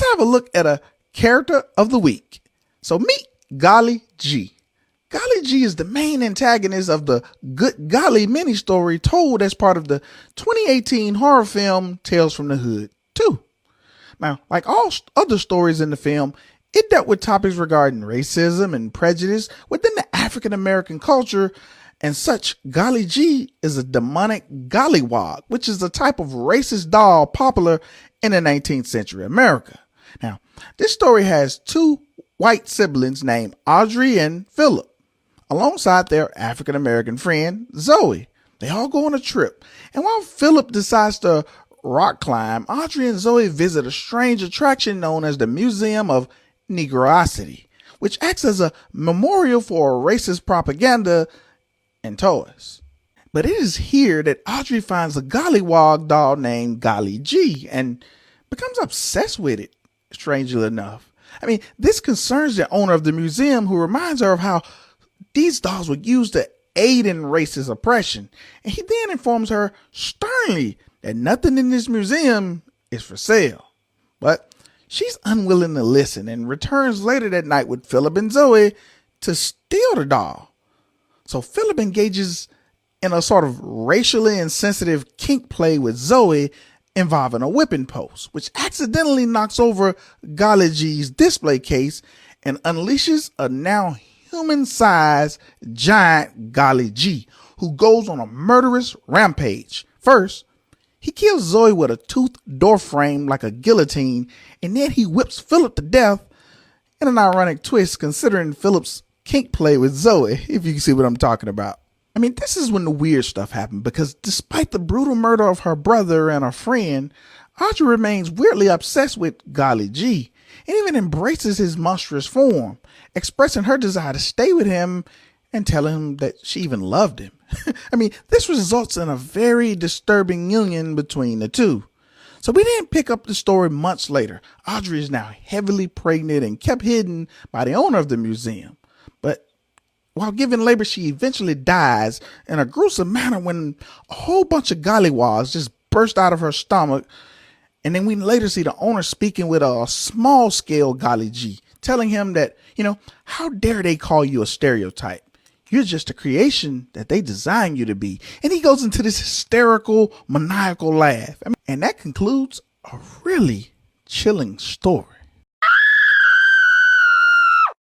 let's have a look at a character of the week. So meet Golly Gee. Golly Gee is the main antagonist of the Good Golly mini-story told as part of the 2018 horror film Tales from the Hood 2. Now, like all other stories in the film, it dealt with topics regarding racism and prejudice within the African American culture, and such. Golly Gee is a demonic gollywog, which is a type of racist doll popular in the 19th century America. Now, this story has two white siblings named Audrey and Philip, alongside their African American friend Zoe. They all go on a trip, and while Philip decides to rock climb, Audrey and Zoe visit a strange attraction known as the Museum of Negrosity, which acts as a memorial for racist propaganda and toys. But it is here that Audrey finds a gollywog doll named Golly Gee and becomes obsessed with it, strangely enough. I mean, this concerns the owner of the museum, who reminds her of how these dolls were used to aid in racist oppression. And he then informs her sternly that nothing in this museum is for sale. But she's unwilling to listen and returns later that night with Philip and Zoe to steal the doll. So Philip engages in a sort of racially insensitive kink play with Zoe involving a whipping post, which accidentally knocks over Golly Gee's display case and unleashes a now human-sized giant Golly Gee, who goes on a murderous rampage. First, he kills Zoe with a toothed door frame like a guillotine, and then he whips Philip to death in an ironic twist considering Philip's kink play with Zoe, if you can see what I'm talking about. I mean, this is when the weird stuff happened, because despite the brutal murder of her brother and her friend, Audrey remains weirdly obsessed with Golly Gee and even embraces his monstrous form, expressing her desire to stay with him and telling him that she even loved him. I mean, this results in a very disturbing union between the two. So we didn't pick up the story months later. Audrey is now heavily pregnant and kept hidden by the owner of the museum. But while giving labor, she eventually dies in a gruesome manner when a whole bunch of gollywogs just burst out of her stomach. And then we later see the owner speaking with a small-scale Golly Gee, telling him that, how dare they call you a stereotype? You're just a creation that they designed you to be. And he goes into this hysterical, maniacal laugh. And that concludes a really chilling story.